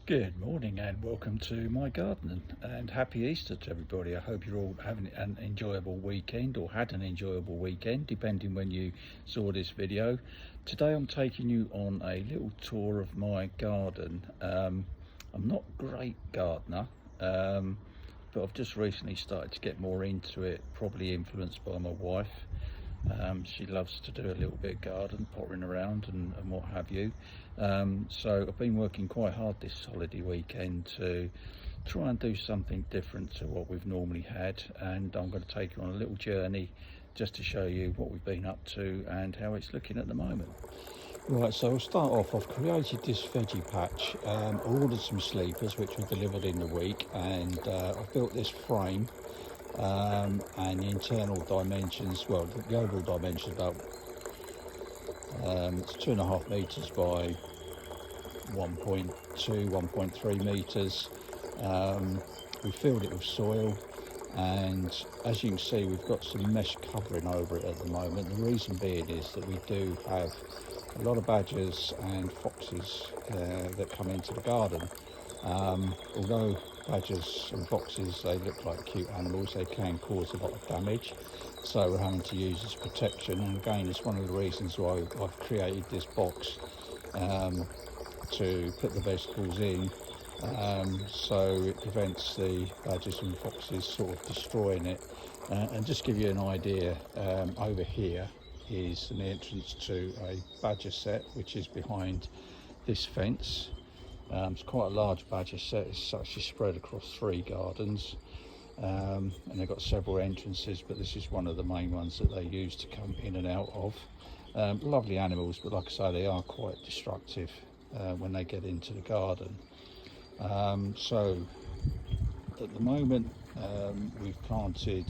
Good morning and welcome to my garden, and happy Easter to everybody. I hope you're all having an enjoyable weekend, or had an enjoyable weekend, depending when you saw this video. Today I'm taking you on a little tour of my garden. I'm not a great gardener, but I've just recently started to get more into it, probably influenced by my wife. She loves to do a little bit of garden, pottering around and what have you. So I've been working quite hard this holiday weekend to try and do something different to what we've normally had, and I'm going to take you on a little journey just to show you what we've been up to and how it's looking at the moment. Right, so I'll start off. I've created this veggie patch. I ordered some sleepers which were delivered in the week, and I've built this frame, and the internal dimensions, well, the overall dimensions about it's 2.5 meters by 1.2 1.3 meters. We filled it with soil, and as you can see, we've got some mesh covering over it at the moment. The reason being is that we do have a lot of badgers and foxes that come into the garden. Although badgers and foxes, they look like cute animals, they can cause a lot of damage, so we're having to use this protection. And again, it's one of the reasons why I've created this box to put the vegetables in, so it prevents the badgers and foxes sort of destroying it. And just give you an idea, over here is an entrance to a badger set which is behind this fence. It's quite a large badger set. It's actually spread across 3 gardens, and they've got several entrances, but this is one of the main ones that they use to come in and out of. Lovely animals, but like I say, they are quite destructive when they get into the garden. So at the moment, we've planted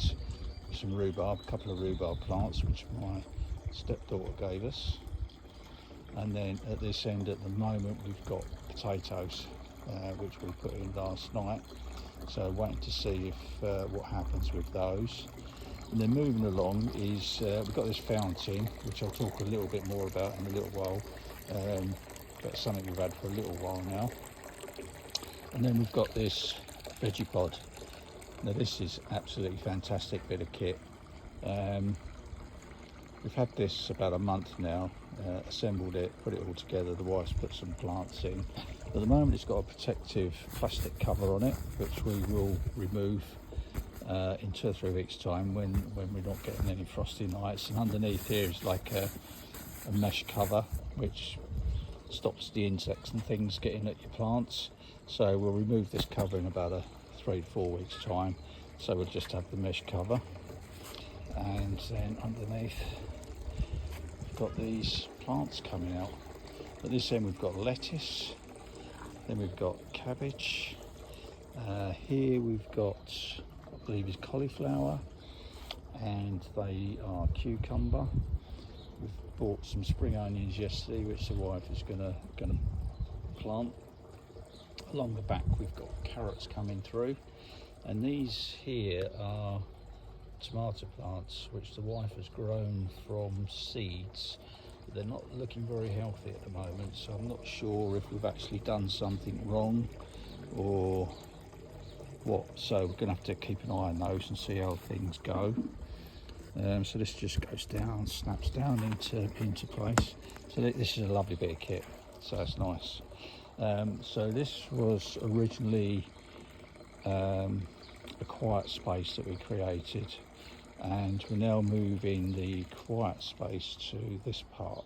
some rhubarb, a couple of rhubarb plants which my stepdaughter gave us, and then at this end at the moment we've got potatoes which we put in last night, so waiting to see if what happens with those. And then moving along is we've got this fountain which I'll talk a little bit more about in a little while, but it's something we've had for a little while now. And then we've got this veggie pod. Now this is absolutely fantastic bit of kit. We've had this about a month now, assembled it, put it all together. The wife's put some plants in. At the moment it's got a protective plastic cover on it, which we will remove in 2 or 3 weeks time when we're not getting any frosty nights. And underneath here is like a mesh cover which stops the insects and things getting at your plants. So we'll remove this cover in about a 3 to 4 weeks time, so we'll just have the mesh cover. And then underneath we've got these plants coming out. At this end we've got lettuce, then we've got cabbage, here we've got, I believe is cauliflower, and they are cucumber. We've bought some spring onions yesterday which the wife is gonna plant. Along the back we've got carrots coming through, and these here are tomato plants which the wife has grown from seeds. They're not looking very healthy at the moment, so I'm not sure if we've actually done something wrong or what, so we're going to have to keep an eye on those and see how things go. So this just goes down, snaps down into place. So this is a lovely bit of kit, so it's nice. So this was originally a quiet space that we created, and we're now moving the quiet space to this part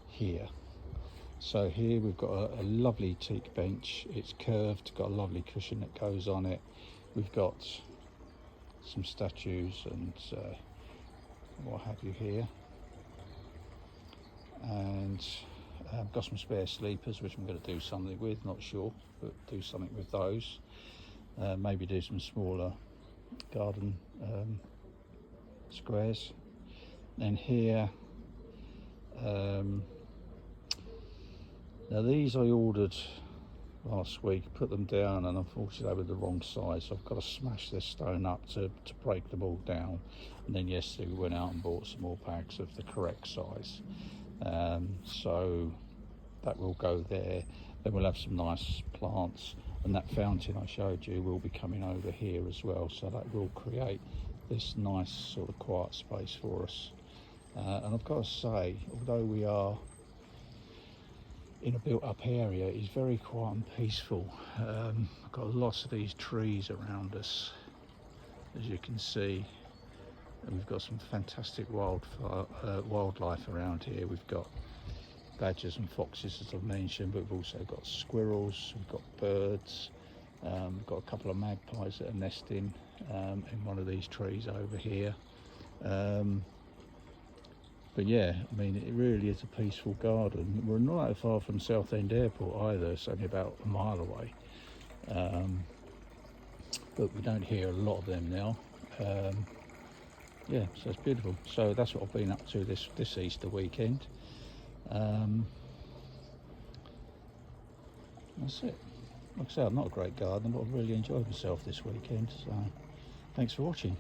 here. So here we've got a lovely teak bench. It's curved, got a lovely cushion that goes on it. We've got some statues and what have you here, and I've got some spare sleepers which I'm going to do something with, not sure, but do something with those. Maybe do some smaller garden squares. And here, now these I ordered last week, put them down, and unfortunately they were the wrong size, so I've got to smash this stone up to break them all down. And then yesterday we went out and bought some more bags of the correct size, so that will go there. then we'll have some nice plants, and that fountain I showed you will be coming over here as well, so that will create this nice sort of quiet space for us. And I've got to say, although we are in a built-up area, it's very quiet and peaceful. I've got lots of these trees around us, as you can see, and we've got some fantastic wildlife around here. We've got badgers and foxes, as I've mentioned, but we've also got squirrels, we've got birds, we've got a couple of magpies that are nesting in one of these trees over here. But yeah, I mean, it really is a peaceful garden. We're not that far from Southend Airport either, it's only about a mile away. But we don't hear a lot of them now. Yeah, so it's beautiful. So that's what I've been up to this Easter weekend. That's it. Like I say, I'm not a great gardener, but I've really enjoyed myself this weekend. So thanks for watching.